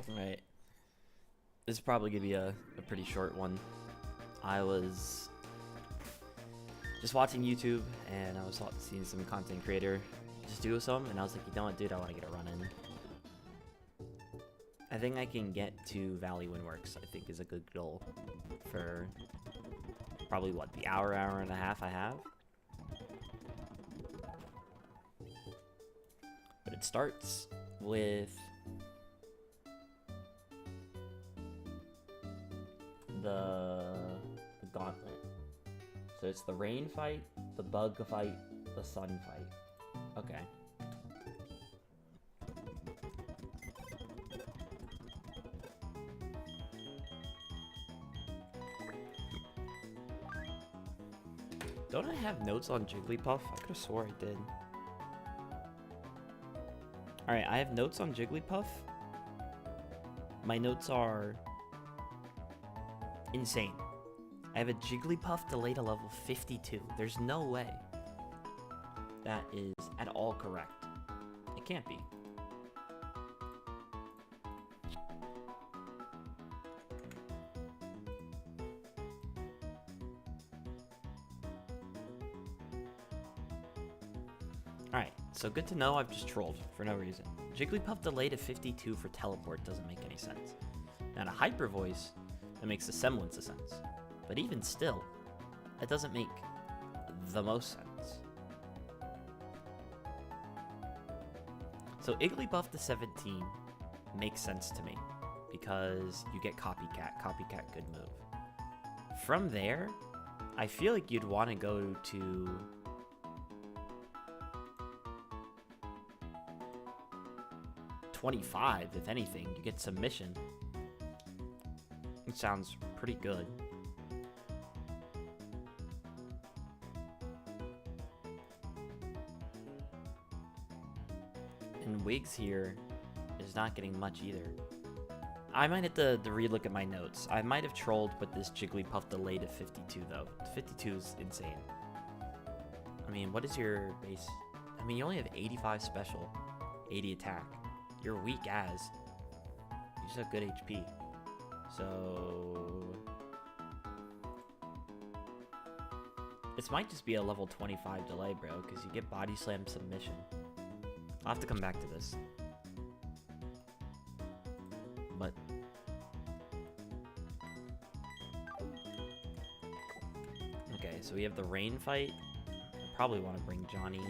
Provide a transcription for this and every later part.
Alright. This is probably gonna be a pretty short one. I was just watching YouTube and I was seeing some content creator just do some, and I was like, you know what, dude, I want to get a run in. I think I can get to Valley when works, I think is a good goal for probably what, the hour and a half I have. But it starts with the gauntlet. So it's the rain fight, the bug fight, the sun fight. Okay. Don't I have notes on Jigglypuff? I could have swore I did. Alright, I have notes on Jigglypuff. My notes are insane. I have a Jigglypuff delay to level 52. There's no way that is at all correct. It can't be. Alright, so good to know I've just trolled for no reason. Jigglypuff delay to 52 for teleport doesn't make any sense. Now, a hyper voice, that makes a semblance of sense. But even still, that doesn't make the most sense. So Igglybuff to 17 makes sense to me because you get Copycat. Copycat, good move. From there, I feel like you'd want to go to $25, if anything. You get Submission. It sounds pretty good. And Wigs here is not getting much either. I might have to relook at my notes. I might have trolled with this Jigglypuff delay to 52 though. 52 is insane. I mean, what is your base? I mean, you only have 85 special, 80 attack. You're weak as. You just have good HP. So this might just be a level 25 delay, bro, because you get Body Slam Submission. I'll have to come back to this. But okay, so we have the rain fight. I probably want to bring Johnny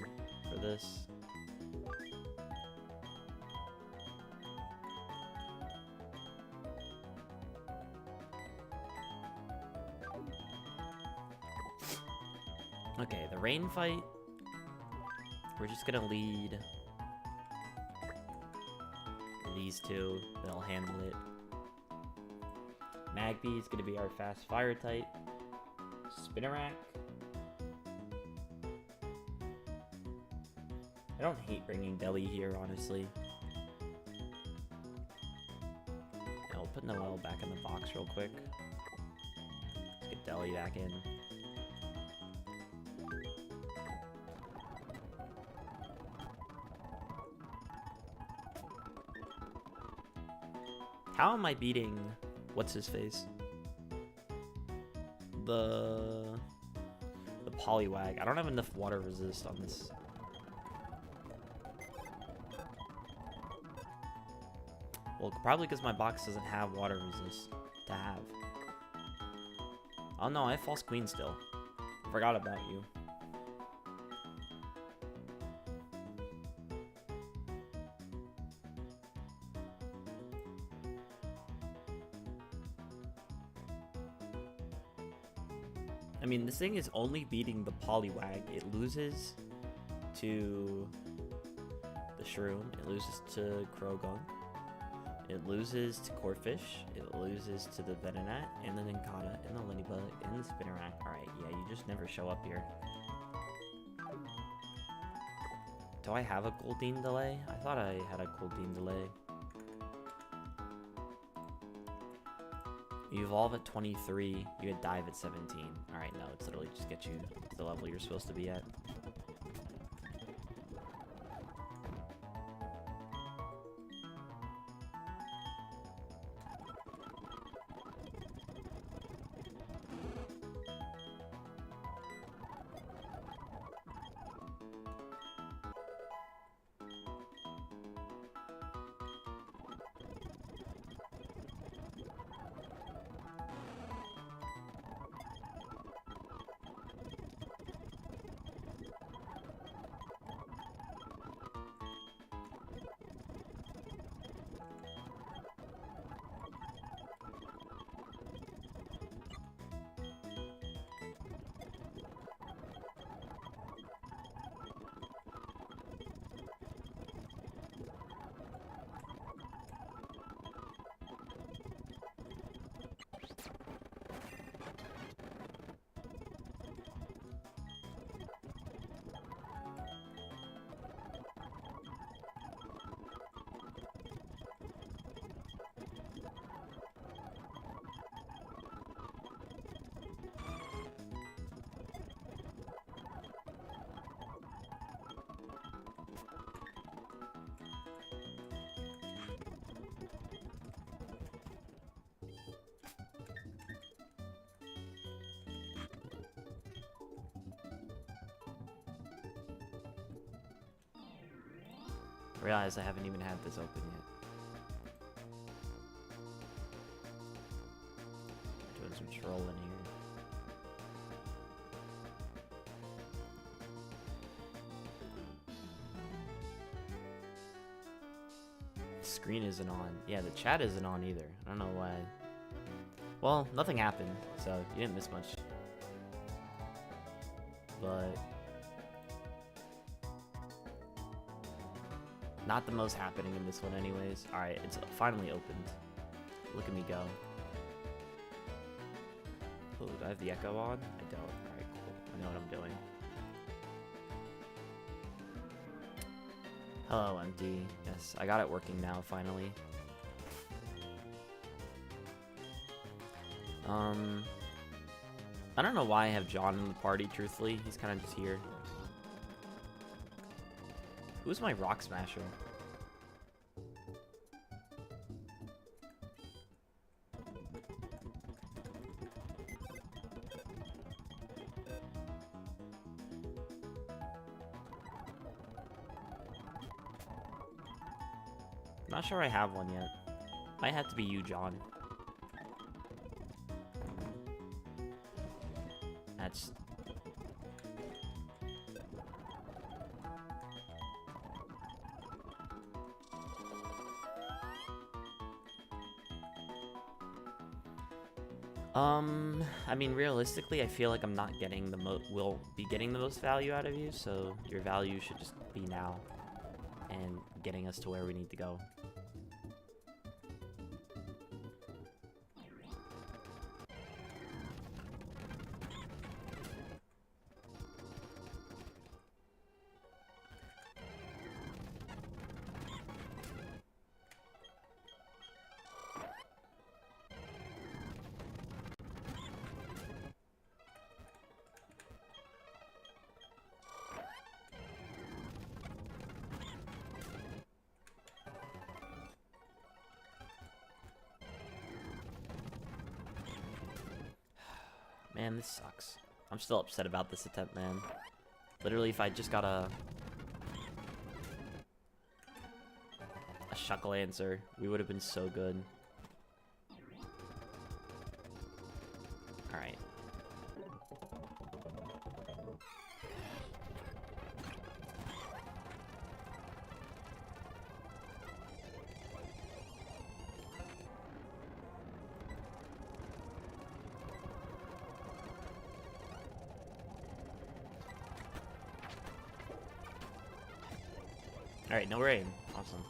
for this. Okay, the rain fight. We're just gonna lead these two. They'll handle it. Magby is gonna be our fast fire type. Spinarak. I don't hate bringing Deli here, honestly. I'll put Noelle back in the box real quick. Let's get Deli back in. How am I beating what's his face? The Poliwag. I don't have enough water resist on this. Well, probably because my box doesn't have water resist to have. Oh no, I have False Queen still. Forgot about you. I mean, this thing is only beating the Poliwag. It loses to the Shroom. It loses to Krogunk. It loses to Corphish. It loses to the Venonat, and the Nincada, and the Lindybug, and the Spinarak. Alright, yeah, you just never show up here. Do I have a Goldeen delay? I thought I had a Goldeen delay. You evolve at 23, you get dive at 17. Alright, no, it's literally just get you to the level you're supposed to be at. I realize I haven't even had this open yet. Doing some trolling here. Screen isn't on. Yeah, the chat isn't on either. I don't know why. Well, nothing happened, so you didn't miss much. But not the most happening in this one anyways. Alright, it's finally opened. Look at me go. Oh, do I have the echo on? I don't. Alright, cool. I know what I'm doing. Hello, MD. Yes, I got it working now, finally. I don't know why I have John in the party, truthfully. He's kind of just here. Who's my Rock Smasher? Not sure I have one yet. Might have to be you, John. That's... I mean, realistically, I feel like I'm not getting the will be getting the most value out of you, so your value should just be now and getting us to where we need to go. Man, this sucks. I'm still upset about this attempt, man. Literally, if I just got a Shuckle answer, we would have been so good. Alright. Alright, no rain. Awesome.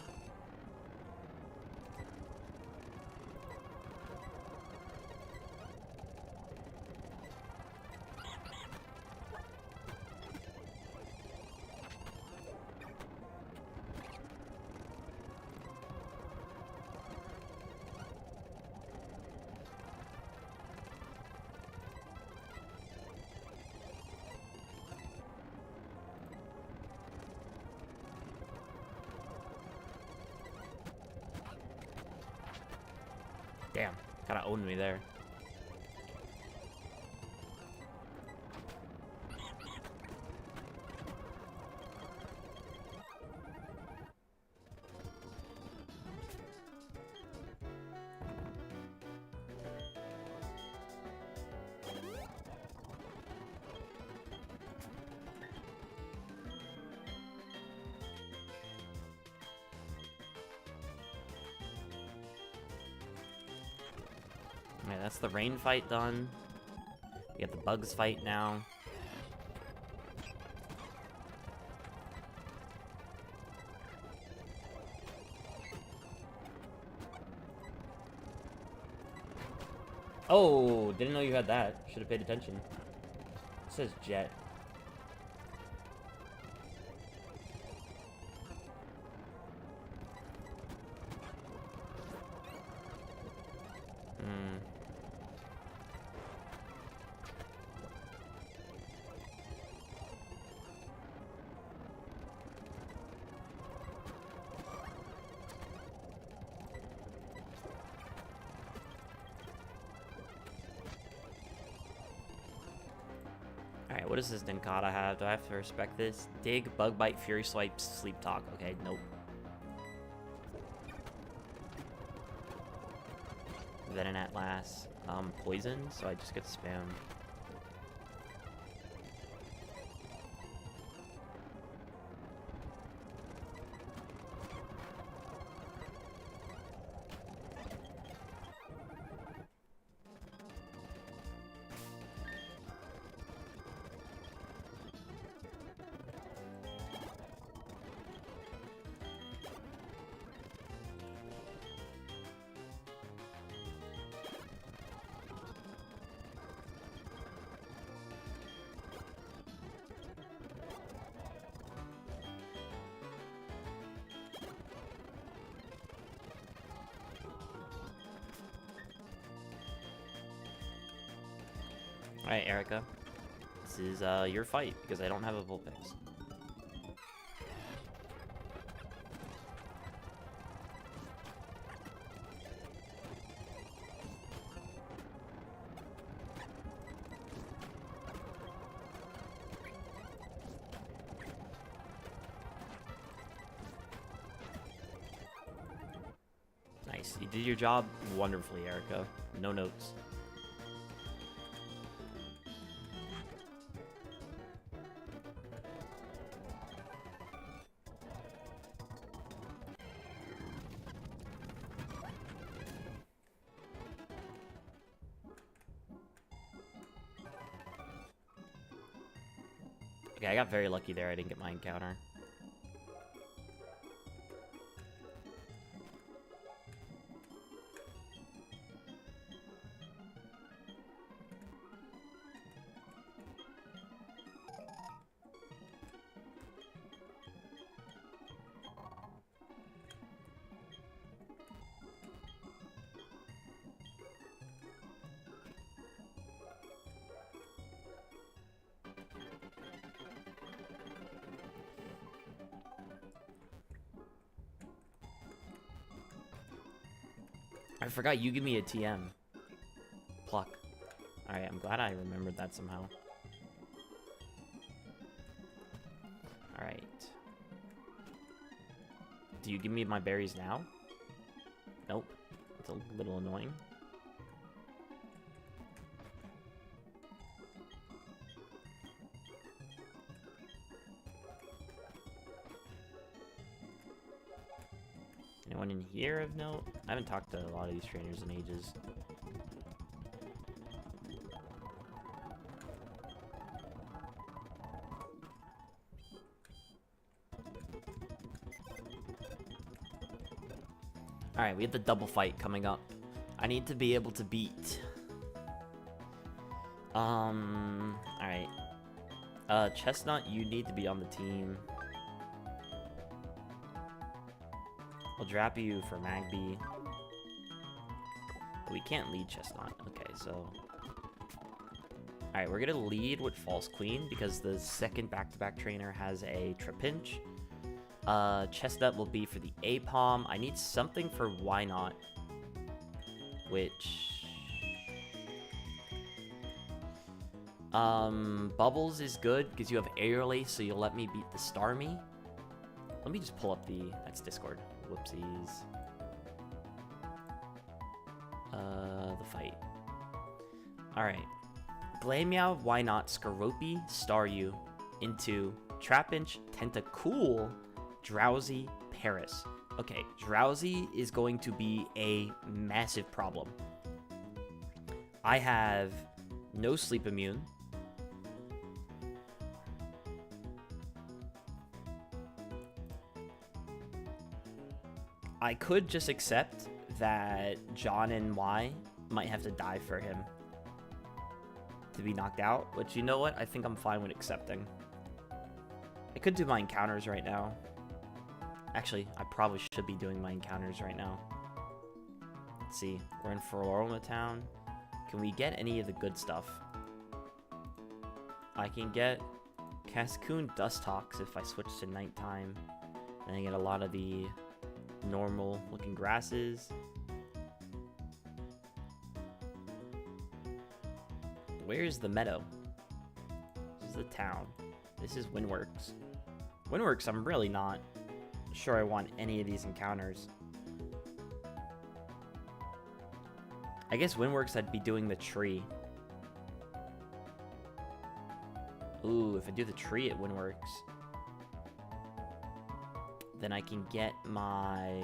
Damn, kinda owned me there. Yeah, that's the rain fight done. We got the bugs fight now. Oh, didn't know you had that. Should have paid attention. It says jet. Alright, what does this Dinkata have? Do I have to respect this? Dig, Bug Bite, Fury Swipe, Sleep Talk. Okay, nope. then an Atlas. Poison, so I just get spam. Alright, Erica. This is your fight, because I don't have a Vulpix. Nice. You did your job wonderfully, Erica. No notes. Okay, I got very lucky there. I didn't get my encounter. I forgot you give me a TM. Pluck. Alright, I'm glad I remembered that somehow. Alright. Do you give me my berries now? Nope. It's a little annoying. Anyone in here of note? I haven't talked to a lot of these trainers in ages. Alright, we have the double fight coming up. I need to be able to beat. Alright. Chestnut, you need to be on the team. I'll drop you for Magby. We can't lead Chestnut. Okay, so... Alright, we're gonna lead with False Queen because the second back-to-back trainer has a Trapinch. Chestnut will be for the A-Palm. I need something for Why Not, which... Bubbles is good because you have Aerial Ace, so you'll let me beat the Starmie. Let me just pull up the... That's Discord. Whoopsies. The fight. Alright. Glameow, Why Not, Skorupi, Staryu, into Trapinch, Tentacool, Drowsy, Paris. Okay, Drowsy is going to be a massive problem. I have no Sleep Immune. I could just accept that John and Y might have to die for him to be knocked out, but you know what? I think I'm fine with accepting. I could do my encounters right now. Actually, I probably should be doing my encounters right now. Let's see. We're in Floroma Town. Can we get any of the good stuff? I can get Cascoon Dustox if I switch to nighttime. And I get a lot of the normal looking grasses. Where's the meadow? This is the town. This is Windworks. Windworks, I'm really not sure I want any of these encounters. I guess Windworks, I'd be doing the tree. Ooh, if I do the tree at Windworks, then I can get my...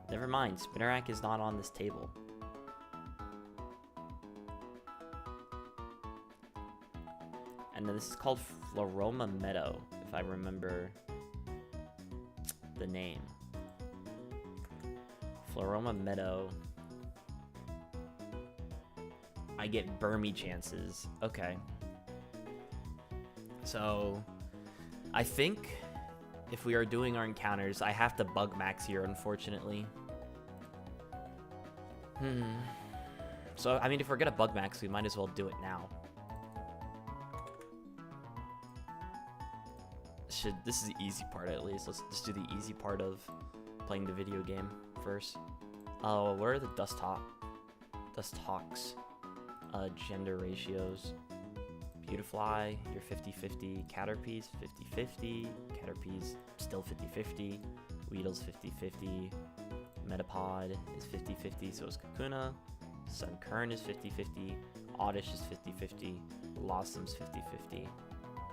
Never mind, Spinnerack is not on this table. And then this is called Floroma Meadow, if I remember the name. Floroma Meadow. I get Burmy chances. Okay. So, I think if we are doing our encounters, I have to bug max here, unfortunately. So, I mean, if we're gonna bug max, we might as well do it now. This is the easy part, at least. Let's just do the easy part of playing the video game first. Oh, where are the Dust Hawks? Gender ratios. Beautifly, you're 50-50. Caterpie's 50-50. Caterpie's still 50-50. Weedle's 50-50. Metapod is 50-50, so is Kakuna. Sunkern is 50-50. Oddish is 50-50. Blossom's 50-50.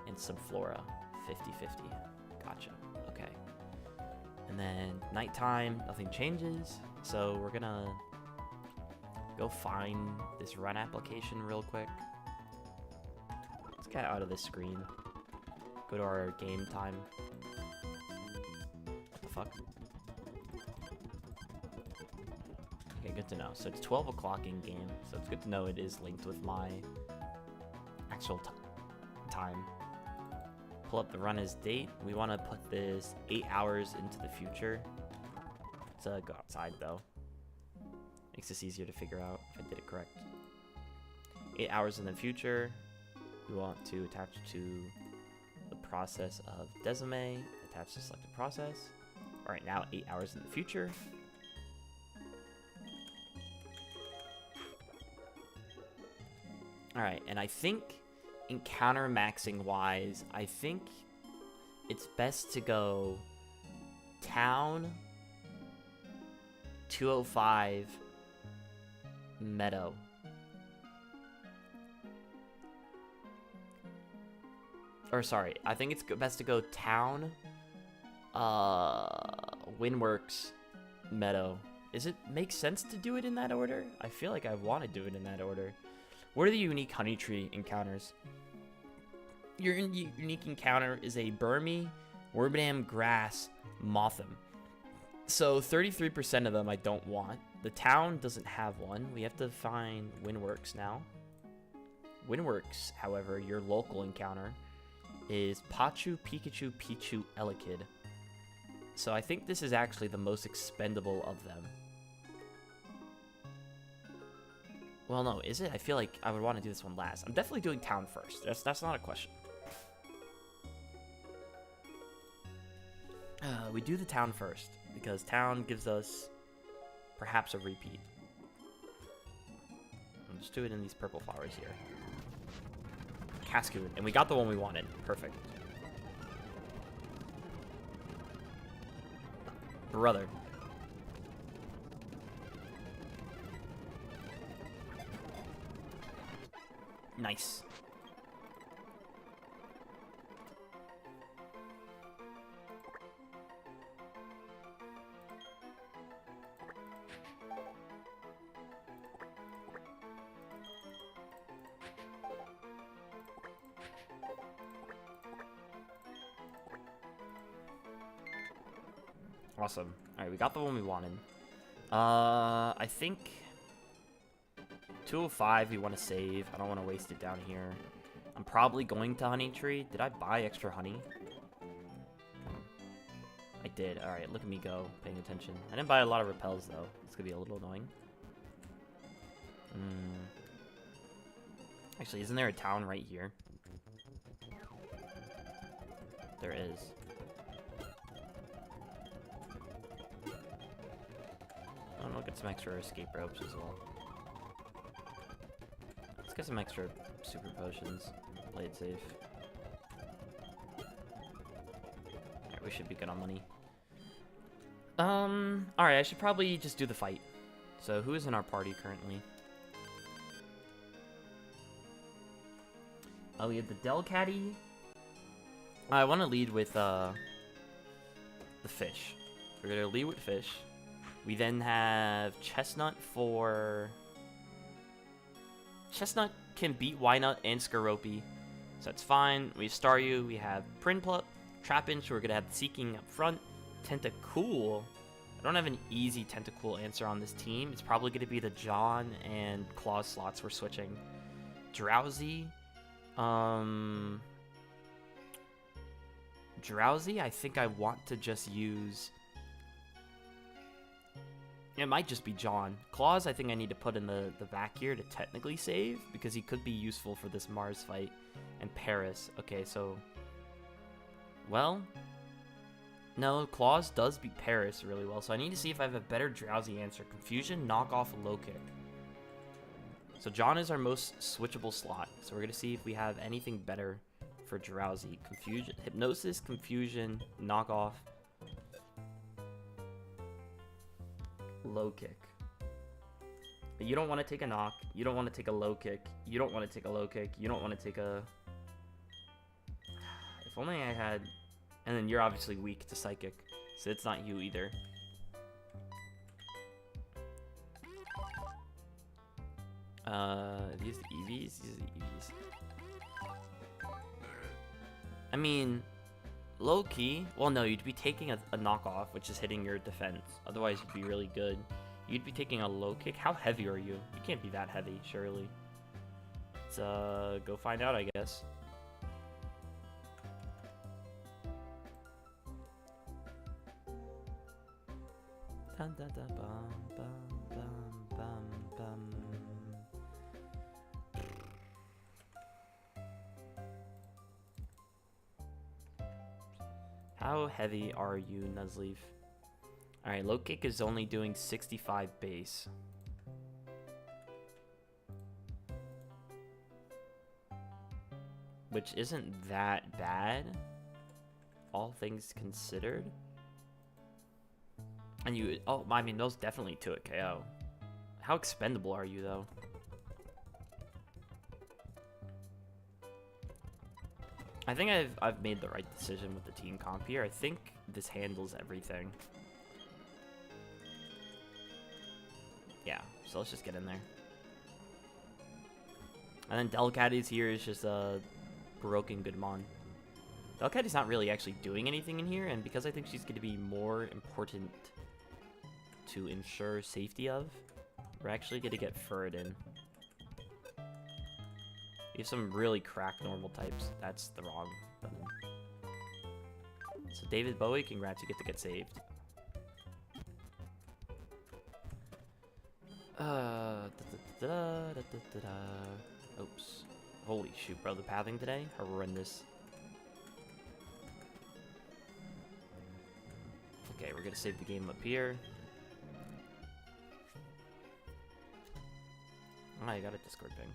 And Subflora 50-50. Gotcha. Okay. And then nighttime, nothing changes. So we're gonna go find this run application real quick. Let's get out of this screen. Go to our game time. What the fuck? Okay, good to know. So it's 12 o'clock in game. So it's good to know it is linked with my actual time. Pull up the run as date. We want to put this 8 hours into the future. Let's go outside though. Makes this easier to figure out if I did it correct. 8 hours in the future. We want to attach to the process of Desime. Attach to selected process. Alright, now 8 hours in the future. Alright, and I think encounter maxing wise, I think it's best to go town 205 meadow. Or sorry, I think it's best to go town Windworks meadow. Does it make sense to do it in that order? I feel like I want to do it in that order. What are the unique honey tree encounters? Your unique encounter is a Burmy, Wormadam, Grass, Mothim. So 33% of them I don't want. The town doesn't have one. We have to find Windworks now. Windworks, however, your local encounter is Pachu, Pikachu, Pichu, Elekid. So I think this is actually the most expendable of them. Well, no, is it? I feel like I would want to do this one last. I'm definitely doing town first. That's not a question. We do the town first, because town gives us perhaps a repeat. I'll just do it in these purple flowers here. Cascoon, and we got the one we wanted. Perfect. Brother. Nice. Awesome. Alright, we got the one we wanted. I think 205 we want to save. I don't want to waste it down here. I'm probably going to Honey Tree. Did I buy extra honey? I did. Alright, look at me go, paying attention. I didn't buy a lot of repels though. It's gonna be a little annoying. Actually, isn't there a town right here? There is. I'll get some extra escape ropes as well. Let's get some extra super potions. Play it safe. We should be good on money. Alright, I should probably just do the fight. So who is in our party currently? Oh, we have the Delcatty. I want to lead with the fish. We're gonna lead with fish. We then have Chestnut for... Chestnut can beat Wynut and Skorupi, so that's fine. We have Staryu, we have Prinplup, Trapinch, we're gonna have Seeking up front. Tentacool. I don't have an easy Tentacool answer on this team. It's probably gonna be the John and Claw slots we're switching. Drowsy. Drowsy, I think I want to just use... It might just be John. Claws, I think I need to put in the back here to technically save, because he could be useful for this Mars fight. And Paris. Okay, so... Well... No, Claws does beat Paris really well, so I need to see if I have a better Drowsy answer. Confusion, Knock Off, Low Kick. So John is our most switchable slot, so we're going to see if we have anything better for Drowsy. Confusion, Hypnosis, Confusion, Knock Off, Low Kick. But you don't want to take a knock. You don't want to take a low kick. You don't want to take a low kick. You don't want to take a... If only I had... And then you're obviously weak to Psychic, so it's not you either. These are the EVs? These are the EVs. I mean... Low key, well no, you'd be taking a knockoff, which is hitting your defense. Otherwise, you'd be really good. You'd be taking a low kick. How heavy are you? You can't be that heavy, surely. Let's go find out, I guess. Dun, dun, dun, bum, bum, bum, bum, bum. How heavy are you, Nuzleaf? Alright, low kick is only doing 65 base. Which isn't that bad, all things considered. And you, oh, I mean, those definitely 2-hit KO. How expendable are you, though? I think I've made the right decision with the team comp here. I think this handles everything. Yeah, so let's just get in there. And then Delcatty's here is just a broken Goodmon. Delcatty's not really actually doing anything in here, and because I think she's going to be more important to ensure safety of, we're actually going to get Furred in. We have some really cracked normal types. That's the wrong button. So David Bowie, congrats, you get to get saved. Oops. Holy shoot, bro, the pathing today? Horrendous. Okay, we're gonna save the game up here. Oh, I got a Discord ping.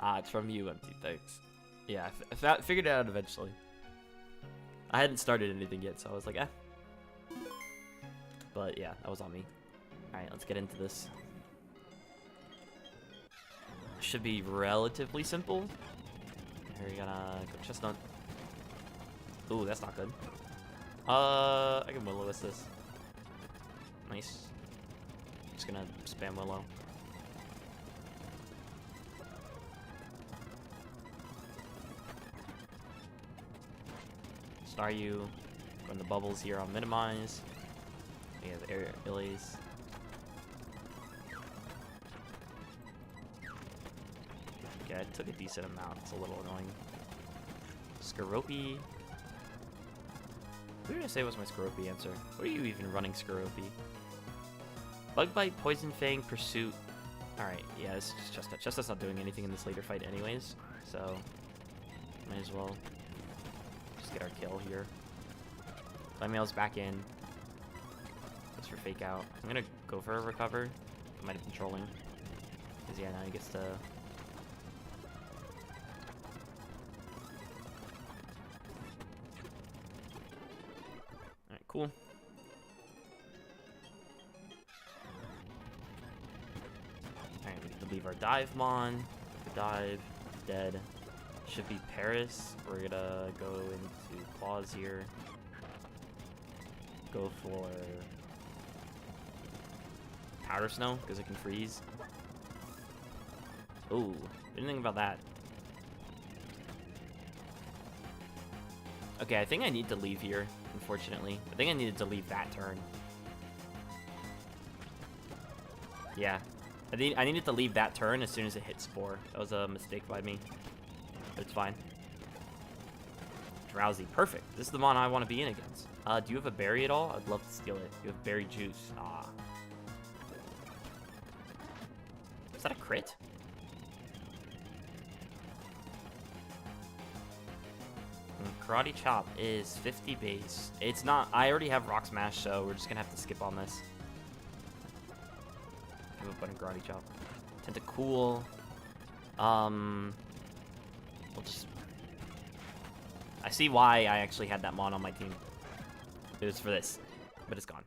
Ah, it's from you, Empty, thanks. Yeah, I figured it out eventually. I hadn't started anything yet, so I was like, eh. But yeah, that was on me. Alright, let's get into this. Should be relatively simple. Here we gonna go Chestnut. Ooh, that's not good. I can Will-O-Wisp this. Nice. Just gonna spam Willow. Staryu, run the bubbles here on minimize. We have air Illies. Okay, I took a decent amount. It's a little annoying. Skorupi. Who did I say was my Skorupi answer? What are you even running Skorupi? Bug Bite, Poison Fang, Pursuit. Alright, yeah, this is just Chestnut. Chestnut's not doing anything in this later fight anyways, so might as well just get our kill here. Flammail's back in. Just for fake out. I'm gonna go for a recover. I might have been trolling. Because yeah, now he gets to... Alright, cool. leave our Divemon. Dive, dead. Should be Paris. We're gonna go into Claws here. Go for Powder Snow, because it can freeze. Ooh, didn't think about that. Okay, I think I need to leave here, unfortunately. I think I needed to leave that turn. Yeah. I needed to leave that turn as soon as it hit Spore. That was a mistake by me. But it's fine. Drowsy. Perfect. This is the mon I want to be in against. Do you have a berry at all? I'd love to steal it. You have berry juice. Ah. Is that a crit? Karate Chop is 50 base. It's not... I already have Rock Smash, so we're just going to have to skip on this. Give up on Karate Chop. Tentacool. We'll just... I see why I actually had that mon on my team. It was for this, but it's gone.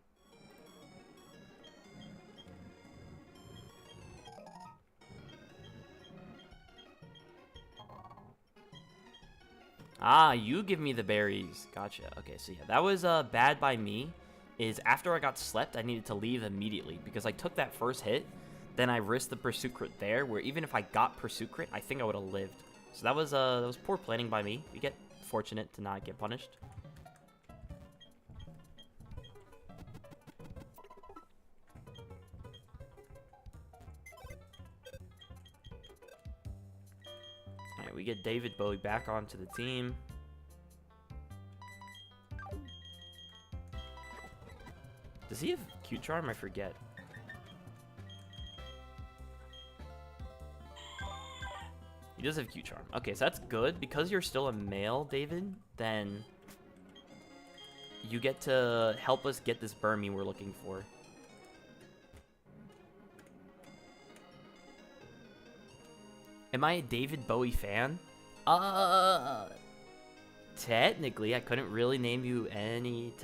Ah, you give me the berries. Gotcha. Okay, so yeah, that was bad by me. Is after I got slept, I needed to leave immediately because I took that first hit. Then I risked the Pursuit Crit there, where even if I got Pursuit Crit, I think I would have lived. So that was poor planning by me. We get fortunate to not get punished. Alright, we get David Bowie back onto the team. Does he have Cute Charm? I forget. He does have Cute Charm. Okay, so that's good. Because you're still a male, David, then you get to help us get this Burmy we're looking for. Am I a David Bowie fan? Technically, I couldn't really name you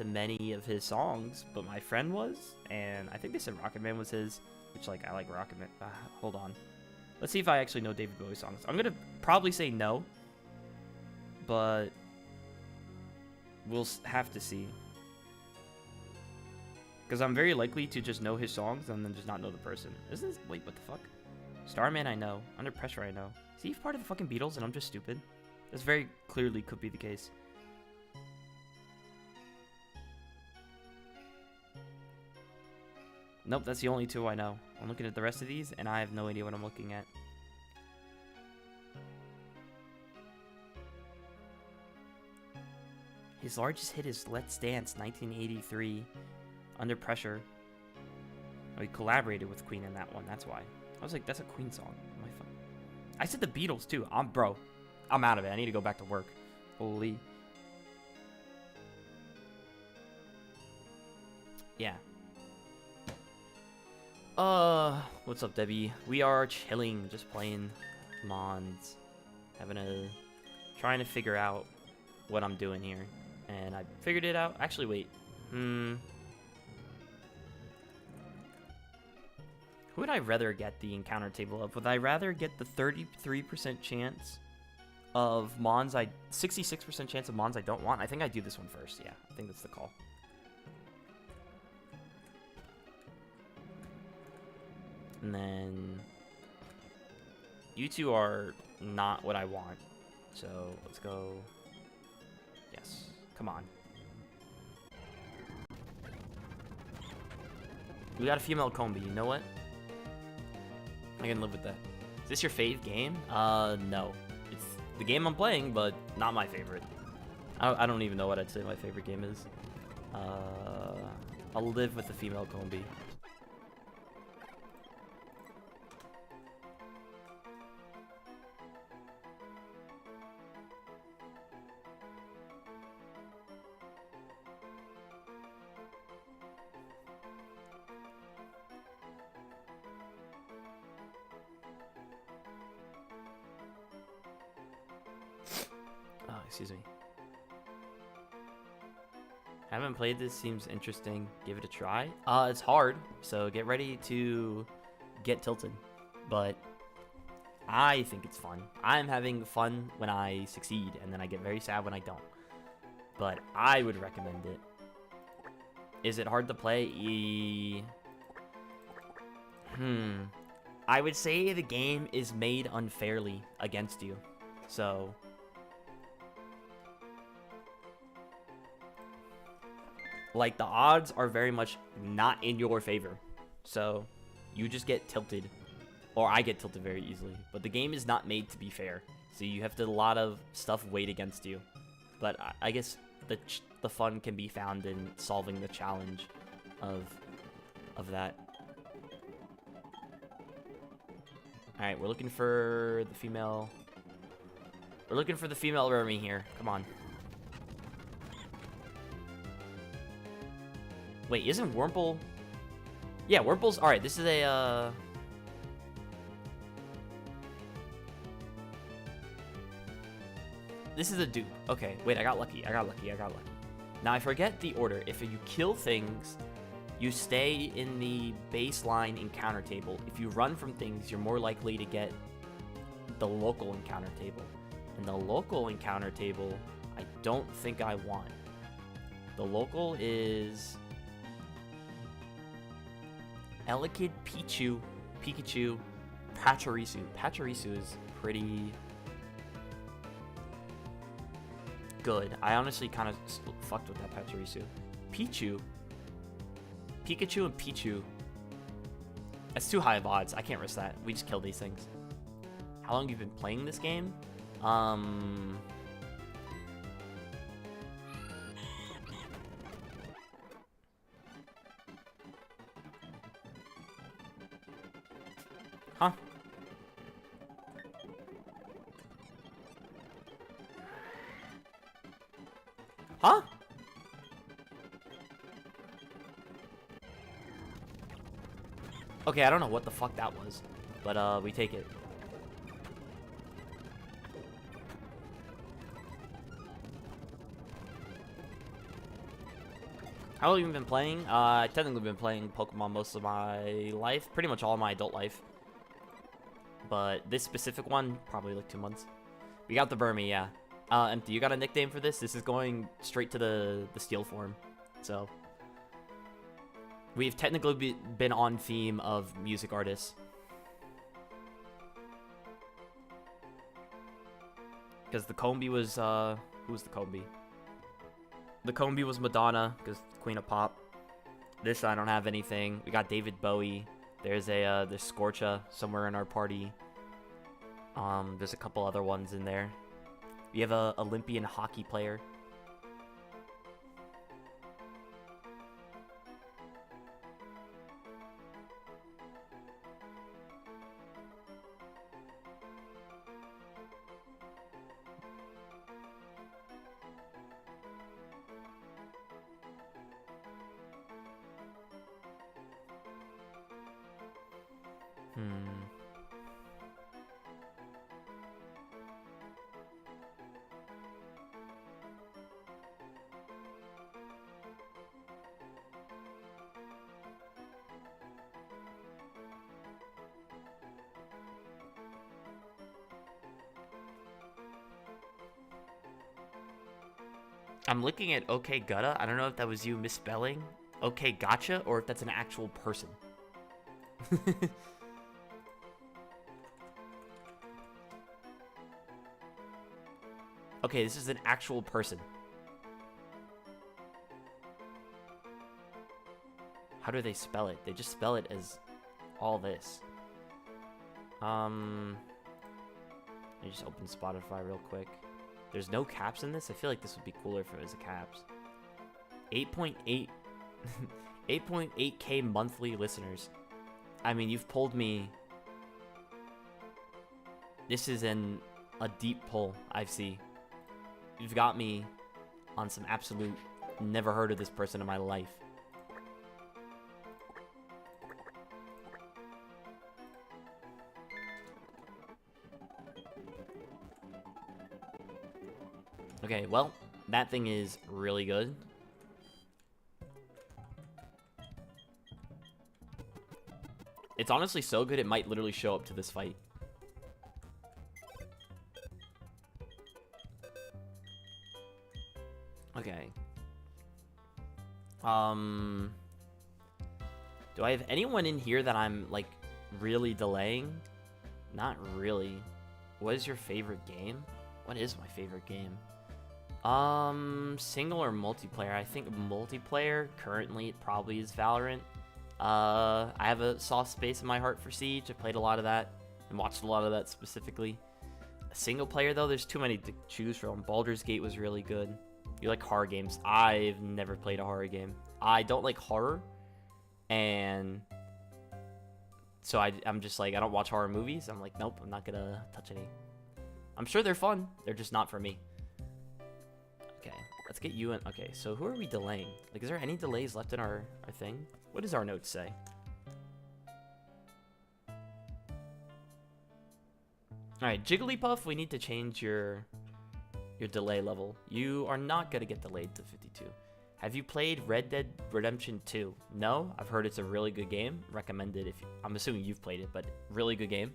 many of his songs, but my friend was, and I think they said Rocket Man was his, which, like, I like Rocket Man. Hold on. Let's see if I actually know David Bowie songs. I'm gonna probably say no, but we'll have to see. Because I'm very likely to just know his songs and then just not know the person. Wait, what the fuck? Starman, I know. Under Pressure, I know. Is he part of the fucking Beatles and I'm just stupid? This very clearly could be the case. Nope, that's the only two I know. I'm looking at the rest of these, and I have no idea what I'm looking at. His largest hit is Let's Dance, 1983. Under Pressure. Oh, he collaborated with Queen in that one, that's why. I was like, that's a Queen song. I said the Beatles, too. Bro, I'm out of it. I need to go back to work. Holy. Yeah. What's up, Debbie? We are chilling, just playing Mons. Trying to figure out what I'm doing here. And I figured it out. Actually, wait. Who would I rather get the encounter table of? Would I rather get the 33% chance of Mons 66% chance of Mons I don't want? I think I do this one first. Yeah, I think that's the call. And then you two are not what I want. So let's go. Yes. Come on. We got a female Combi. You know what? I can live with that. Is this your fave game? No. It's the game I'm playing, but not my favorite. I don't even know what I'd say my favorite game is. I'll live with the female Combi. Excuse me. Haven't played this, seems interesting. Give it a try. It's hard, so get ready to get tilted. But I think it's fun. I'm having fun when I succeed, and then I get very sad when I don't. But I would recommend it. Is it hard to play? I would say the game is made unfairly against you. So like, the odds are very much not in your favor. So you just get tilted. Or I get tilted very easily. But the game is not made to be fair. So you have to a lot of stuff weighed against you. But I guess the fun can be found in solving the challenge of that. Alright, we're looking for the female. We're looking for the female Remy here. Come on. Wait, isn't Wurmple? Yeah, Wurmple's... Alright, this is a... This is a dupe. Okay, wait, I got lucky. Now, I forget the order. If you kill things, you stay in the baseline encounter table. If you run from things, you're more likely to get the local encounter table. And the local encounter table, I don't think I want. The local is... Elekid, Pikachu, Pachirisu. Pachirisu is pretty... good. I honestly kind of fucked with that Pachirisu. Pikachu and Pichu. That's too high of odds. I can't risk that. We just kill these things. How long have you been playing this game? Huh? Huh? Okay, I don't know what the fuck that was, but we take it. How long have you been playing? I technically been playing Pokemon most of my life, pretty much all my adult life. But this specific one, probably like 2 months. We got the Burmy, yeah. Empty, you got a nickname for this? This is going straight to the steel form. So we've technically been on theme of music artists. Because the Combi was, who was the Combi? The Combi was Madonna, because Queen of Pop. This, I don't have anything. We got David Bowie. There's there's Scorcha somewhere in our party. There's a couple other ones in there. We have a Olympian hockey player. I'm looking at OK Gutta. I don't know if that was you misspelling OK Gotcha or if that's an actual person. Okay, this is an actual person. How do they spell it? They just spell it as all this. Let me just open Spotify real quick. There's no caps in this? I feel like this would be cooler if it was a caps. 8.8 8.8k monthly listeners. I mean, you've pulled me. This is a deep pull, I see. You've got me on some absolute never heard of this person in my life. Okay, well, that thing is really good. It's honestly so good it might literally show up to this fight. Do I have anyone in here that I'm, like, really delaying? Not really. What is your favorite game? What is my favorite game? Single or multiplayer? I think multiplayer, currently, it probably is Valorant. I have a soft space in my heart for Siege. I played a lot of that and watched a lot of that specifically. A single player, though, there's too many to choose from. Baldur's Gate was really good. You like horror games? I've never played a horror game. I don't like horror, and so I'm just like, I don't watch horror movies. I'm like, nope, I'm not gonna touch any. I'm sure they're fun. They're just not for me. Okay, let's get you in. Okay, so who are we delaying? Like, is there any delays left in our thing? What does our notes say? Alright, Jigglypuff, we need to change your delay level. You are not gonna get delayed to 52. Have you played Red Dead Redemption 2? No, I've heard it's a really good game. Recommended if you, I'm assuming you've played it, but really good game.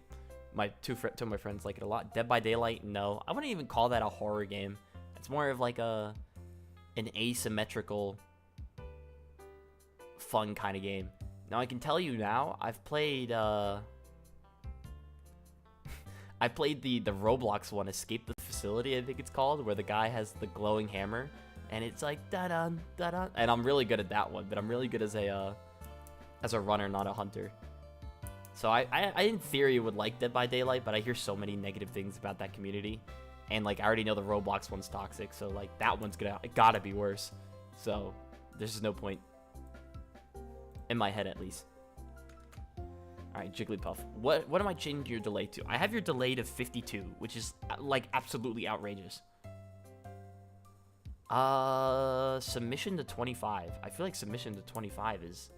Two of my friends like it a lot. Dead by Daylight, no. I wouldn't even call that a horror game. It's more of like an asymmetrical, fun kind of game. Now I can tell you now, I've played I played the Roblox one, Escape the Facility, I think it's called, where the guy has the glowing hammer, and it's like da-dun, da-dun. And I'm really good at that one, but I'm really good as a runner, not a hunter. So I in theory would like Dead by Daylight, but I hear so many negative things about that community, and like I already know the Roblox one's toxic, so like that one's gotta be worse. So there's just no point in my head, at least. Alright, Jigglypuff. What am I changing your delay to? I have your delay to 52, which is, like, absolutely outrageous. Submission to 25. I feel like submission to 25 is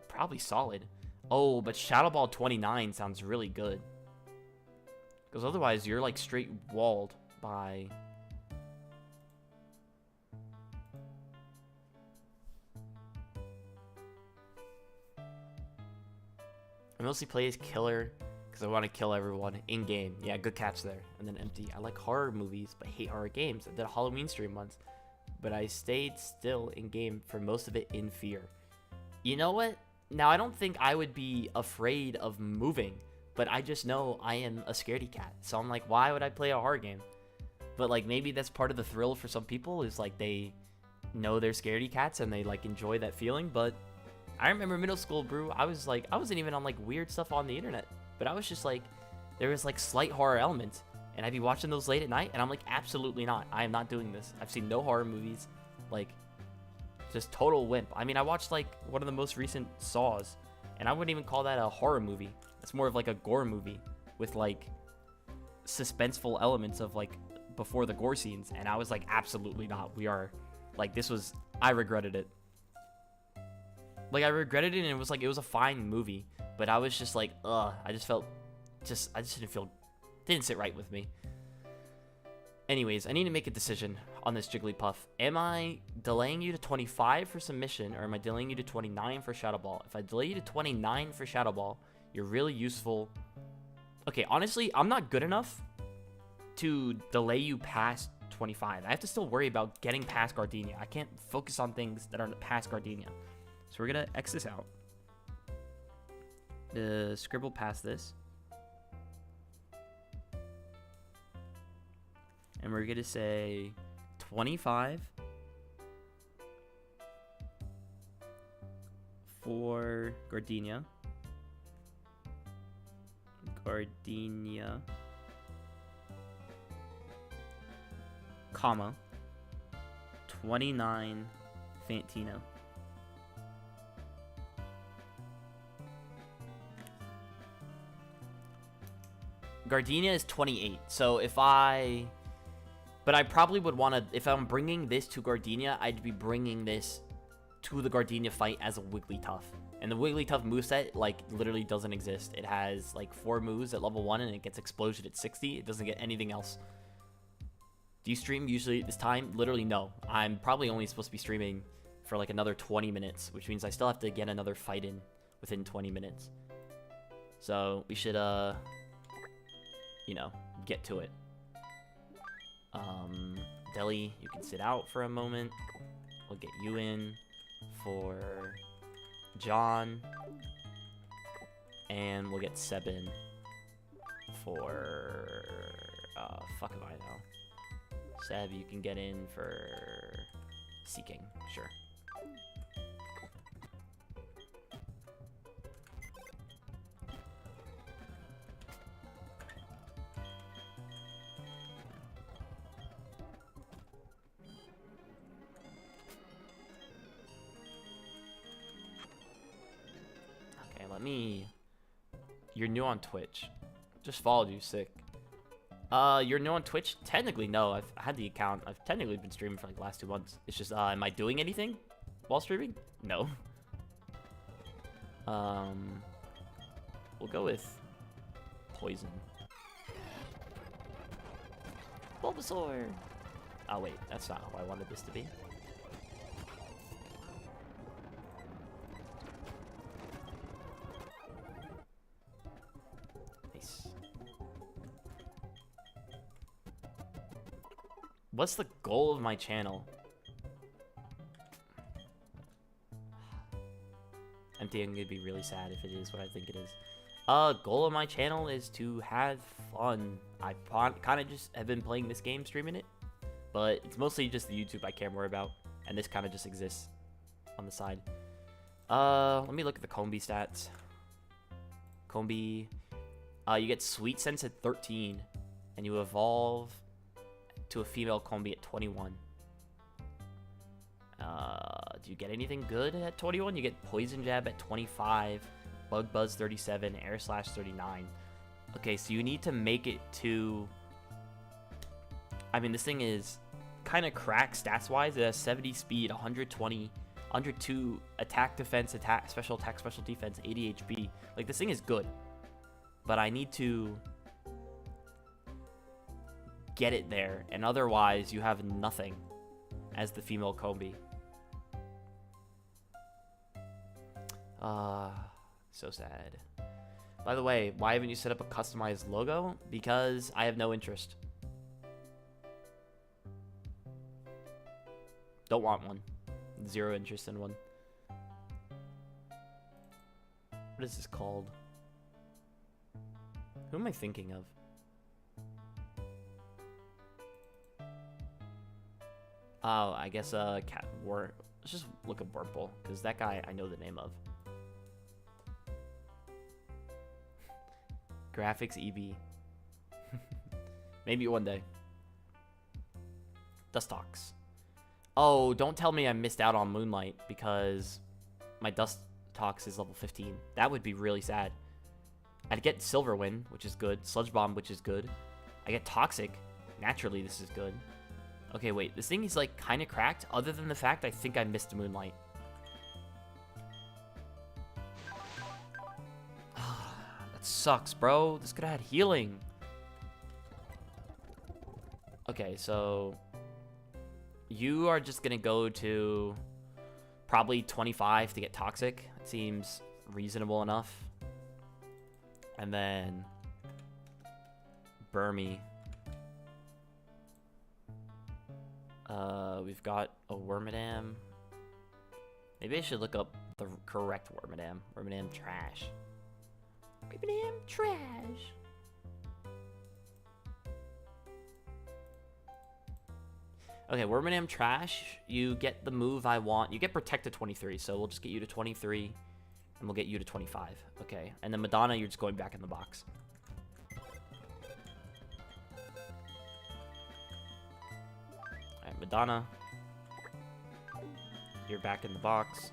probably solid. Oh, but Shadow Ball 29 sounds really good. Because otherwise, you're, like, straight walled by... I mostly play as killer because I want to kill everyone in-game. Yeah, good catch there. And then empty. I like horror movies, but hate horror games. I did a Halloween stream once, but I stayed still in-game for most of it in fear. You know what? Now, I don't think I would be afraid of moving, but I just know I am a scaredy cat. So I'm like, why would I play a horror game? But, like, maybe that's part of the thrill for some people is, like, they know they're scaredy cats and they, like, enjoy that feeling, but... I remember middle school, bro, I wasn't even on, like, weird stuff on the internet, but I was just, like, there was, like, slight horror elements, and I'd be watching those late at night, and I'm like, absolutely not. I am not doing this. I've seen no horror movies, like, just total wimp. I mean, I watched, like, one of the most recent Saws, and I wouldn't even call that a horror movie. It's more of, like, a gore movie with, like, suspenseful elements of, like, before the gore scenes, and I was like, absolutely not. We are, like, I regretted it. Like, I regretted it, and it was a fine movie, but I was just like, ugh, I just didn't sit right with me. Anyways, I need to make a decision on this Jigglypuff. Am I delaying you to 25 for submission, or am I delaying you to 29 for Shadow Ball? If I delay you to 29 for Shadow Ball, you're really useful. Okay, honestly, I'm not good enough to delay you past 25. I have to still worry about getting past Gardenia. I can't focus on things that are past Gardenia. So we're gonna X this out. Scribble past this. And we're gonna say 25 for Gardenia. Comma 29 Fantino. Gardenia is 28, so but I probably would want to, if I'm bringing this to Gardenia, I'd be bringing this to the Gardenia fight as a Wigglytuff. And the Wigglytuff moveset, like, literally doesn't exist. It has, like, 4 moves at level 1, and it gets Explosion at 60. It doesn't get anything else. Do you stream usually at this time? Literally, no. I'm probably only supposed to be streaming for, like, another 20 minutes, which means I still have to get another fight in within 20 minutes. So, we should, you know, get to it. Deli, you can sit out for a moment. We'll get you in for John. And we'll get Seb in for... fuck if I know. Seb, you can get in for... Seeking. Sure. Okay, let me... You're new on Twitch. Just followed you, sick. You're new on Twitch? Technically, no. I've had the account. I've technically been streaming for like the last 2 months. It's just, am I doing anything while streaming? No. We'll go with Poison. Bulbasaur! Oh, wait. That's not how I wanted this to be. Nice. What's the goal of my channel? I'm thinking it'd be really sad if it is what I think it is. Goal of my channel is to have fun. I kind of just have been playing this game, streaming it, but it's mostly just the YouTube I care more about, and this kind of just exists on the side. Let me look at the Combi stats. Combi, you get Sweet Sense at 13, and you evolve to a female Combi at 21. Do you get anything good at 21? You get Poison Jab at 25, Bug Buzz 37, Air Slash 39. Okay, so you need to make it to... I mean, this thing is kind of cracked stats-wise. It has 70 speed, 120, 102 attack, defense, attack, special defense, 80 HP. Like, this thing is good. But I need to get it there, and otherwise you have nothing as the female Combi. So sad. By the way, why haven't you set up a customized logo? Because I have no interest. Don't want one. Zero interest in one. What is this called? Who am I thinking of? Oh, I guess Let's just look at Wurmple, because that guy I know the name of. Graphics EB. Maybe one day. Dustox. Oh, don't tell me I missed out on Moonlight because my Dustox is level 15. That would be really sad. I'd get Silverwind, which is good. Sludge Bomb, which is good. I get Toxic. Naturally, this is good. Okay, wait. This thing is, like, kind of cracked, other than the fact I think I missed Moonlight. That sucks, bro. This could have had healing. Okay, so... You are just going to go to probably 25 to get Toxic. It seems reasonable enough. And then... Burmy. We've got a Wormadam. Maybe I should look up the correct Wormadam. Wormadam trash. Wormadam trash. Okay, Wormadam trash. You get the move I want. You get Protect to 23, so we'll just get you to 23. And we'll get you to 25. Okay, and then Madonna, you're just going back in the box. Alright, Madonna. You're back in the box.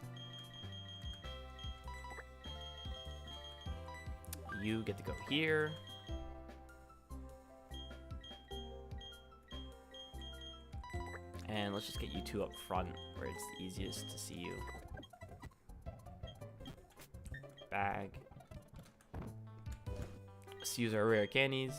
You get to go here. And let's just get you two up front where it's the easiest to see you. Bag. Let's use our rare candies.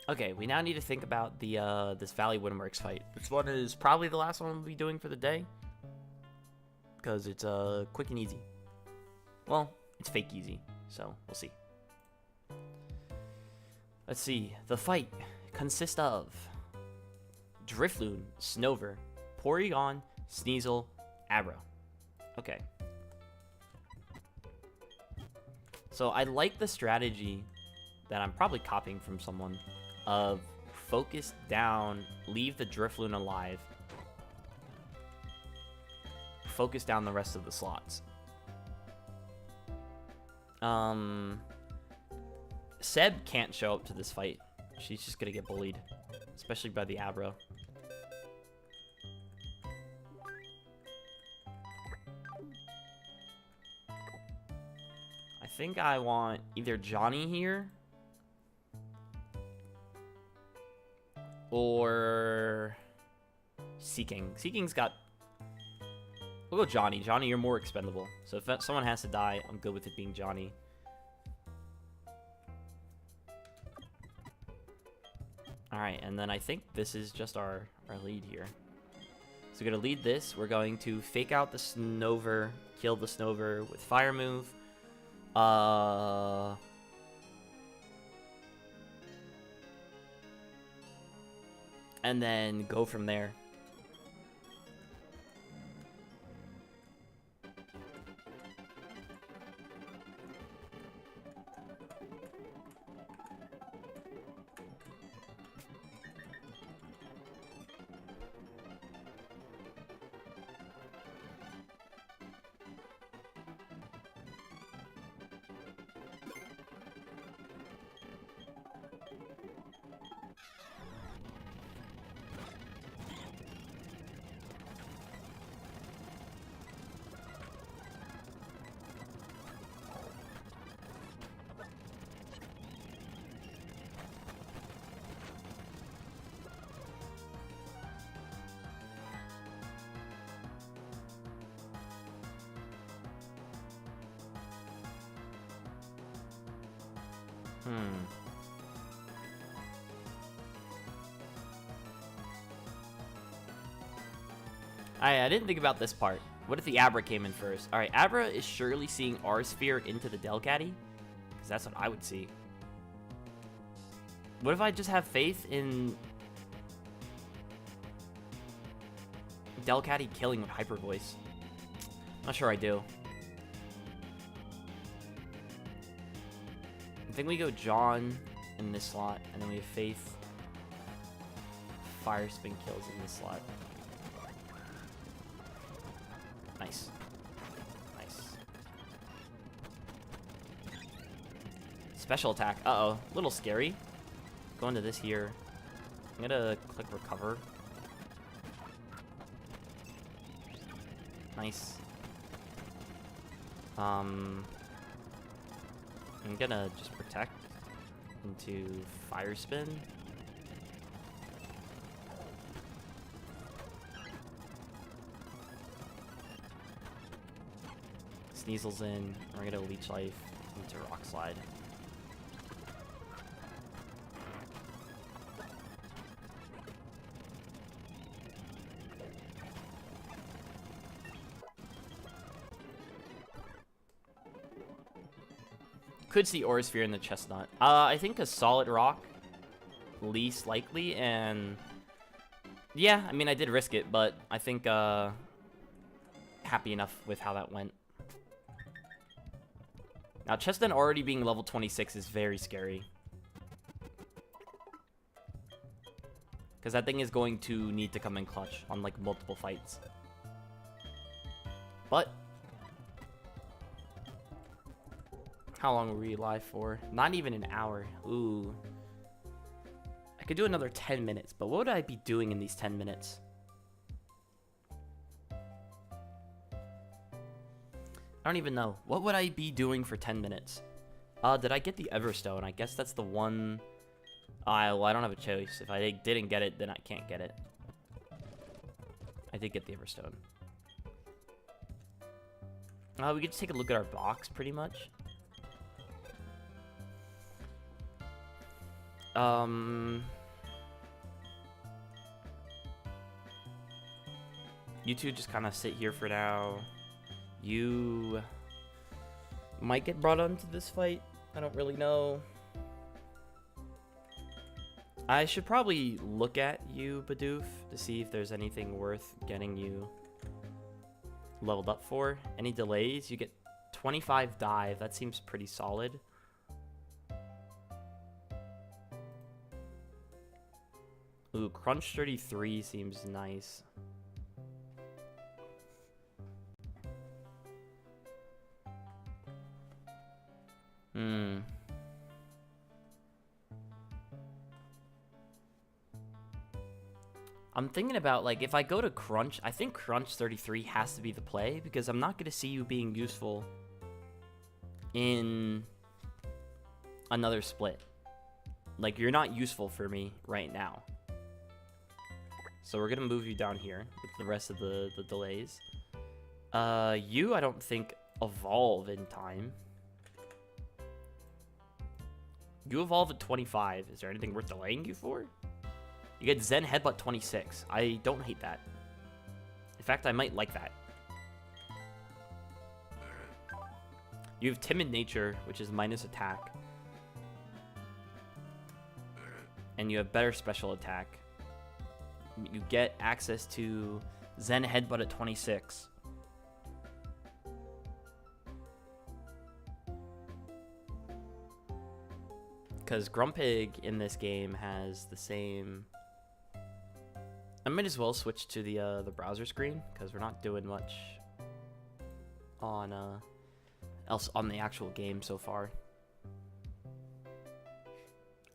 Okay, we now need to think about the this Valley Windworks fight. This one is probably the last one we'll be doing for the day, because it's quick and easy. Well, it's fake easy, so we'll see. Let's see. The fight consists of Drifloon, Snover, Porygon, Sneasel, Abra. Okay. So I like the strategy that I'm probably copying from someone of focus down, leave the Drifloon alive, focus down the rest of the slots. Seb can't show up to this fight. She's just gonna get bullied, especially by the Abra. I think I want either Johnny here or Seeking. Seeking's got... We'll go Johnny. Johnny, you're more expendable. So if someone has to die, I'm good with it being Johnny. Alright, and then I think this is just our lead here. So we're going to lead this. We're going to fake out the Snover, kill the Snover with Fire Move. And then go from there. I didn't think about this part. What if the Abra came in first? Alright, Abra is surely seeing R-Sphere into the Delcatty, because that's what I would see. What if I just have faith in Delcatty killing with Hyper Voice? Not sure I do. I think we go John in this slot, and then we have faith. Fire Spin kills in this slot. Nice. Nice. Special attack. Uh-oh. A little scary. Go into this here. I'm gonna click recover. Nice. I'm gonna just protect into Fire Spin. Sneasel's in. We're gonna Leech Life into Rock Slide. Could see Aura Sphere in the Chestnut. I think a Solid Rock least likely, and yeah, I mean I did risk it, but I think happy enough with how that went. Now, Chestnut already being level 26 is very scary. Because that thing is going to need to come in clutch on, like, multiple fights. But how long were we live for? Not even an hour. Ooh. I could do another 10 minutes, but what would I be doing in these 10 minutes? I don't even know. What would I be doing for 10 minutes? Did I get the Everstone? I guess that's the one... well, I don't have a choice. If I didn't get it, then I can't get it. I did get the Everstone. We could just take a look at our box, pretty much. You two just kind of sit here for now. You might get brought onto this fight. I don't really know. I should probably look at you, Bidoof, to see if there's anything worth getting you leveled up for. Any delays? You get 25 dive. That seems pretty solid. Ooh, Crunch 33 seems nice. I'm thinking about, like, if I go to Crunch, I think Crunch 33 has to be the play, because I'm not going to see you being useful in another split. Like, you're not useful for me right now. So we're going to move you down here with the rest of the delays. You, I don't think, evolve in time. You evolve at 25. Is there anything worth delaying you for? You get Zen Headbutt 26. I don't hate that. In fact, I might like that. You have Timid Nature, which is minus attack. And you have better special attack. You get access to Zen Headbutt at 26. Because Grumpig in this game has the same... I might as well switch to the browser screen, because we're not doing much on else on the actual game so far.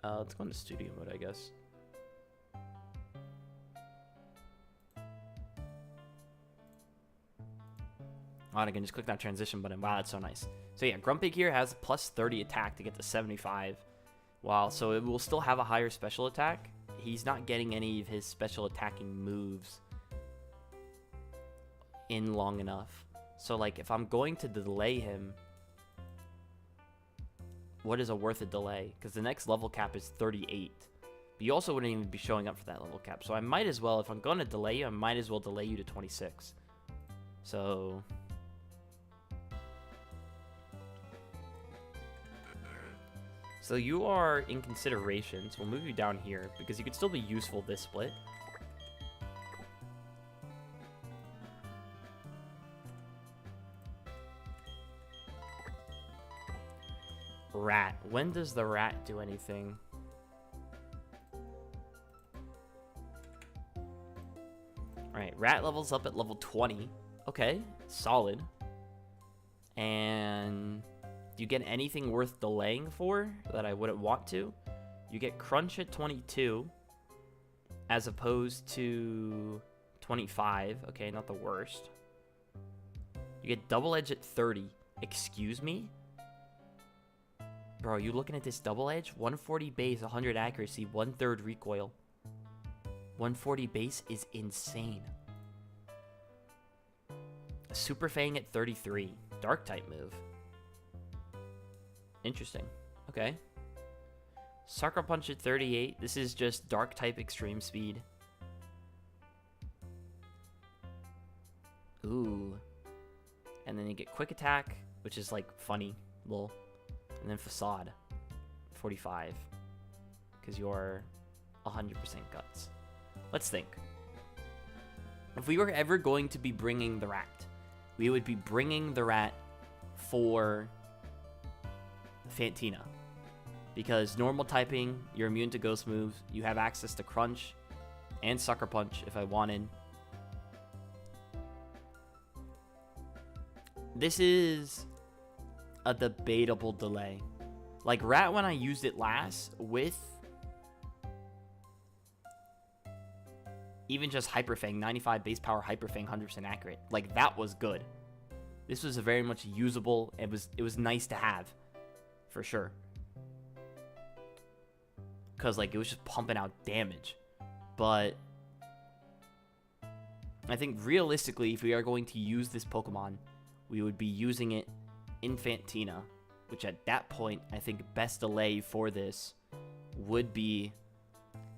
Let's go into studio mode, I guess. I can just click that transition button. Wow, that's so nice. So yeah, Grumpig here has plus 30 attack to get to 75. Wow, so it will still have a higher special attack. He's not getting any of his special attacking moves in long enough. So, like, if I'm going to delay him, what is a worth a delay? Because the next level cap is 38. But you also wouldn't even be showing up for that level cap. So I might as well, if I'm going to delay you, I might as well delay you to 26. So... So you are in consideration, so we'll move you down here, because you could still be useful this split. Rat. When does the rat do anything? Alright, rat levels up at level 20. Okay, solid. And... do you get anything worth delaying for that I wouldn't want to? You get Crunch at 22 as opposed to 25. Okay, not the worst. You get Double Edge at 30. Excuse me? Bro, you looking at this Double Edge? 140 base, 100 accuracy, 1/3 recoil. 140 base is insane. Super Fang at 33. Dark type move. Interesting. Okay. Sucker Punch at 38. This is just Dark type extreme speed. Ooh. And then you get Quick Attack, which is like funny. Lol. And then Facade. 45. Because you're 100% guts. Let's think. If we were ever going to be bringing the rat, we would be bringing the rat for... Fantina, because normal typing, you're immune to ghost moves, you have access to Crunch and Sucker Punch if I wanted. This is a debatable delay. Like Rat, when I used it last with Even just Hyper Fang, 95 base power Hyper Fang, 100% accurate. Like, that was good. This was a very much usable, it was nice to have, for sure. Because, like, it was just pumping out damage. But I think realistically, if we are going to use this Pokemon, we would be using it in Fantina, which at that point, I think best delay for this would be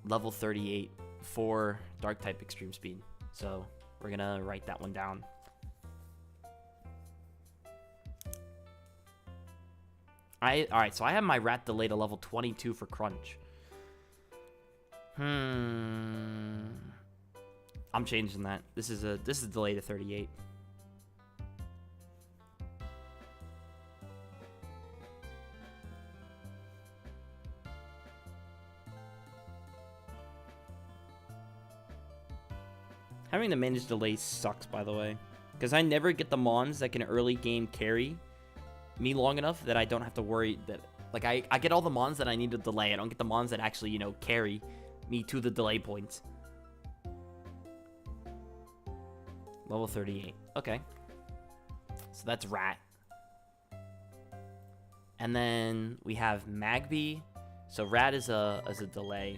level 38 for Dark-type Extreme Speed. So we're going to write that one down. Alright, so I have my Rat delay to level 22 for Crunch. I'm changing that. This is a delay to 38. Having the managed delay sucks, by the way, because I never get the mons that can early game carry me long enough that I don't have to worry that, like, I get all the mons that I need to delay. I don't get the mons that actually, you know, carry me to the delay points. Level 38. Okay. So that's Rat. And then we have Magby. So Rat is a delay.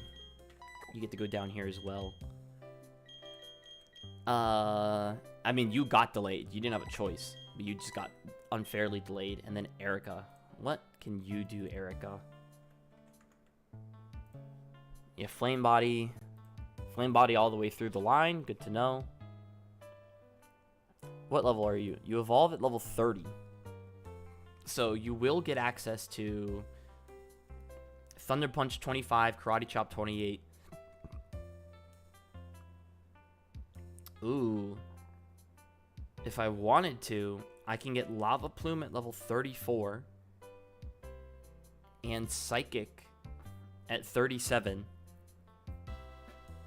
You get to go down here as well. I mean, you got delayed. You didn't have a choice. But you just got unfairly delayed. And then Erica. What can you do, Erica? Yeah, Flame Body. Flame Body all the way through the line. Good to know. What level are you? You evolve at level 30. So you will get access to Thunder Punch 25, Karate Chop 28. Ooh. If I wanted to, I can get Lava Plume at level 34. And Psychic at 37.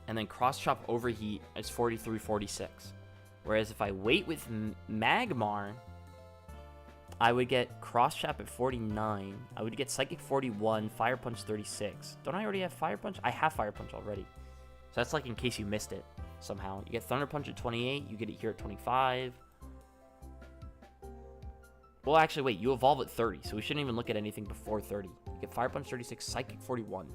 And then Cross Chop Overheat as 43, 46. Whereas if I wait with Magmar, I would get Cross Chop at 49. I would get Psychic 41, Fire Punch 36. Don't I already have Fire Punch? I have Fire Punch already. So that's like in case you missed it somehow. You get Thunder Punch at 28. You get it here at 25. Well, actually, wait. You evolve at 30. So we shouldn't even look at anything before 30. You get Fire Punch 36, Psychic 41.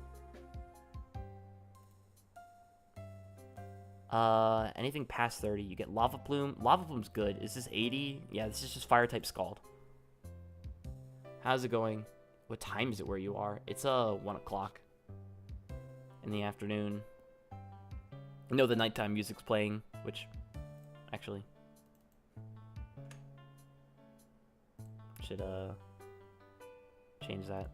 Anything past 30, you get Lava Plume. Lava Plume's good. Is this 80? Yeah, this is just Fire-type Scald. How's it going? What time is it where you are? It's 1 o'clock in the afternoon. I know the nighttime music's playing, which actually should change that.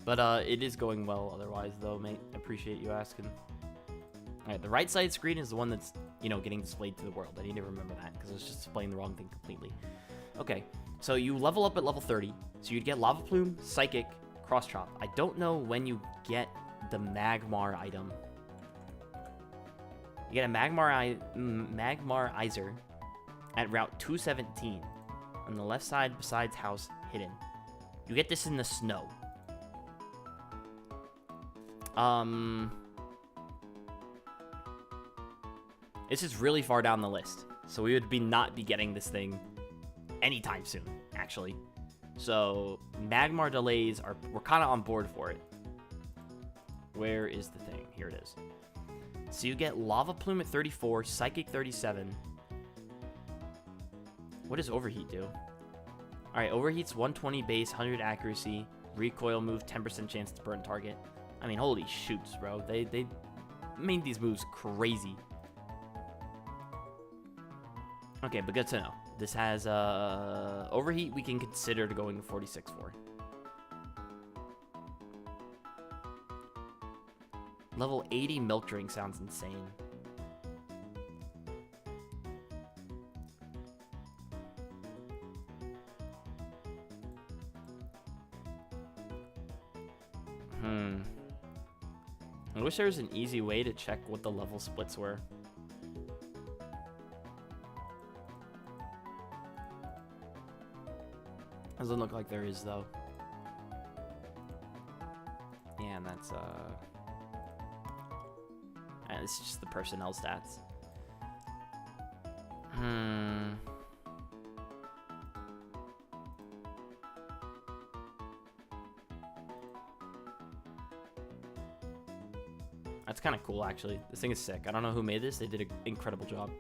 But it is going well otherwise, though, mate. Appreciate you asking. Alright, the right side screen is the one that's, you know, getting displayed to the world. I need to remember that, because I was just displaying the wrong thing completely. Okay, so you level up at level 30. So you'd get Lava Plume, Psychic, Cross Chop. I don't know when you get the Magmar item. You get a Magmarizer at Route 217. On the left side besides House Hidden. You get this in the snow. This is really far down the list, so we would not be getting this thing anytime soon, actually. So Magmar delays we're kind of on board for it. Where is the thing? Here it is. So you get Lava Plume at 34, Psychic 37. What does Overheat do? Alright, Overheat's 120 base, 100 accuracy, recoil move, 10% chance to burn target. I mean, holy shoots, bro. They made these moves crazy. Okay, but good to know. This has Overheat we can consider to going to 46 for. Level 80 Milk Drink sounds insane. I wish there was an easy way to check what the level splits were. Doesn't look like there is, though. Yeah, and that's, and it's just the personnel stats. That's kind of cool, actually. This thing is sick. I don't know who made this. They did an incredible job.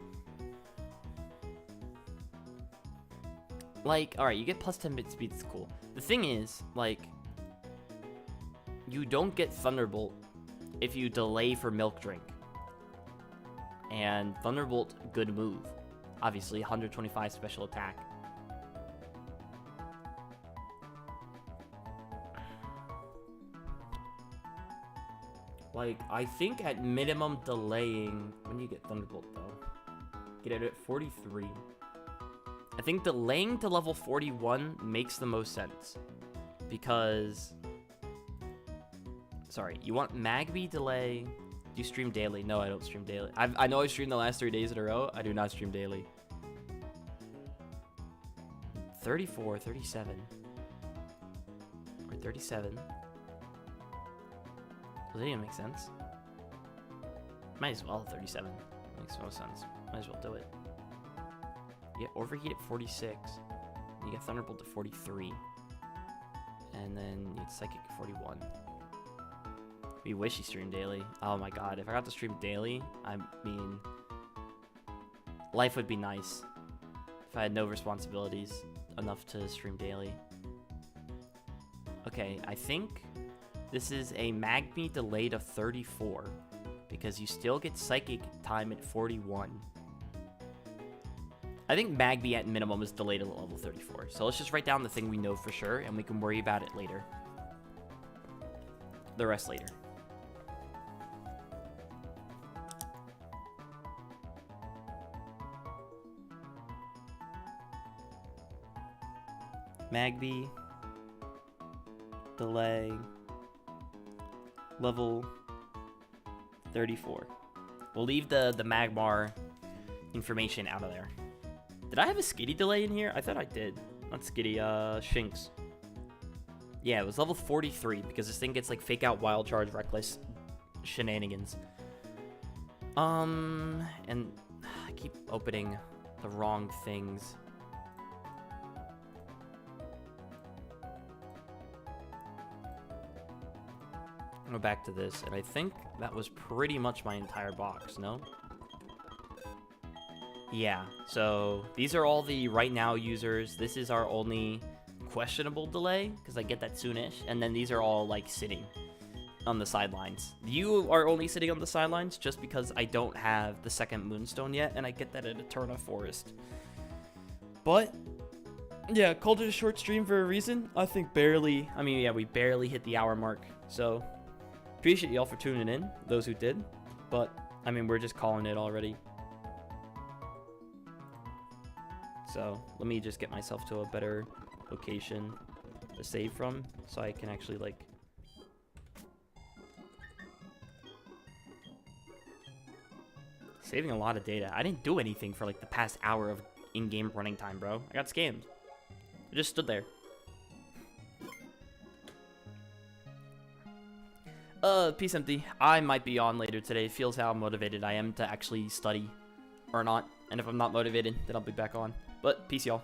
Like, alright, you get plus 10 bit speed. It's cool. The thing is, like, you don't get Thunderbolt if you delay for Milk Drink. And Thunderbolt, good move. Obviously, 125 special attack. Like, I think at minimum delaying... When do you get Thunderbolt, though? Get it at 43. I think delaying to level 41 makes the most sense. Because... Sorry, you want Magby delay... Do you stream daily? No, I don't stream daily. I know I streamed the last 3 days in a row. I do not stream daily. 34, 37. Or 37. Does that even make sense? Might as well, 37. Makes no sense. Might as well do it. You get Overheat at 46. You get Thunderbolt at 43. And then you get Psychic at 41. We wish you streamed daily. Oh my god, if I got to stream daily, I mean... Life would be nice. If I had no responsibilities enough to stream daily. Okay, I think this is a Magby delayed of 34. Because you still get Psychic time at 41. I think Magby at minimum is delayed at level 34. So let's just write down the thing we know for sure, and we can worry about it later. The rest later. Magby delay level 34. We'll leave the Magmar information out of there. Did I have a Skitty delay in here? I thought I did. Not Skitty, Shinx. Yeah, it was level 43 because this thing gets like fake out wild charge reckless shenanigans. And I keep opening the wrong things. I'll go back to this, and I think that was pretty much my entire box, no? Yeah, so these are all the right now users. This is our only questionable delay, because I get that soonish, and then these are all, like, sitting on the sidelines. You are only sitting on the sidelines just because I don't have the second Moonstone yet, and I get that at Eterna Forest. But, yeah, called it a short stream for a reason. I think barely, I mean, yeah, we barely hit the hour mark, so... Appreciate y'all for tuning in, those who did. But, I mean, we're just calling it already. So, let me just get myself to a better location to save from, so I can actually, like... Saving a lot of data. I didn't do anything for, like, the past hour of in-game running time, bro. I got scammed. I just stood there. Peace empty. I might be on later today. Feels how motivated I am to actually study or not. And if I'm not motivated, then I'll be back on. But peace, y'all.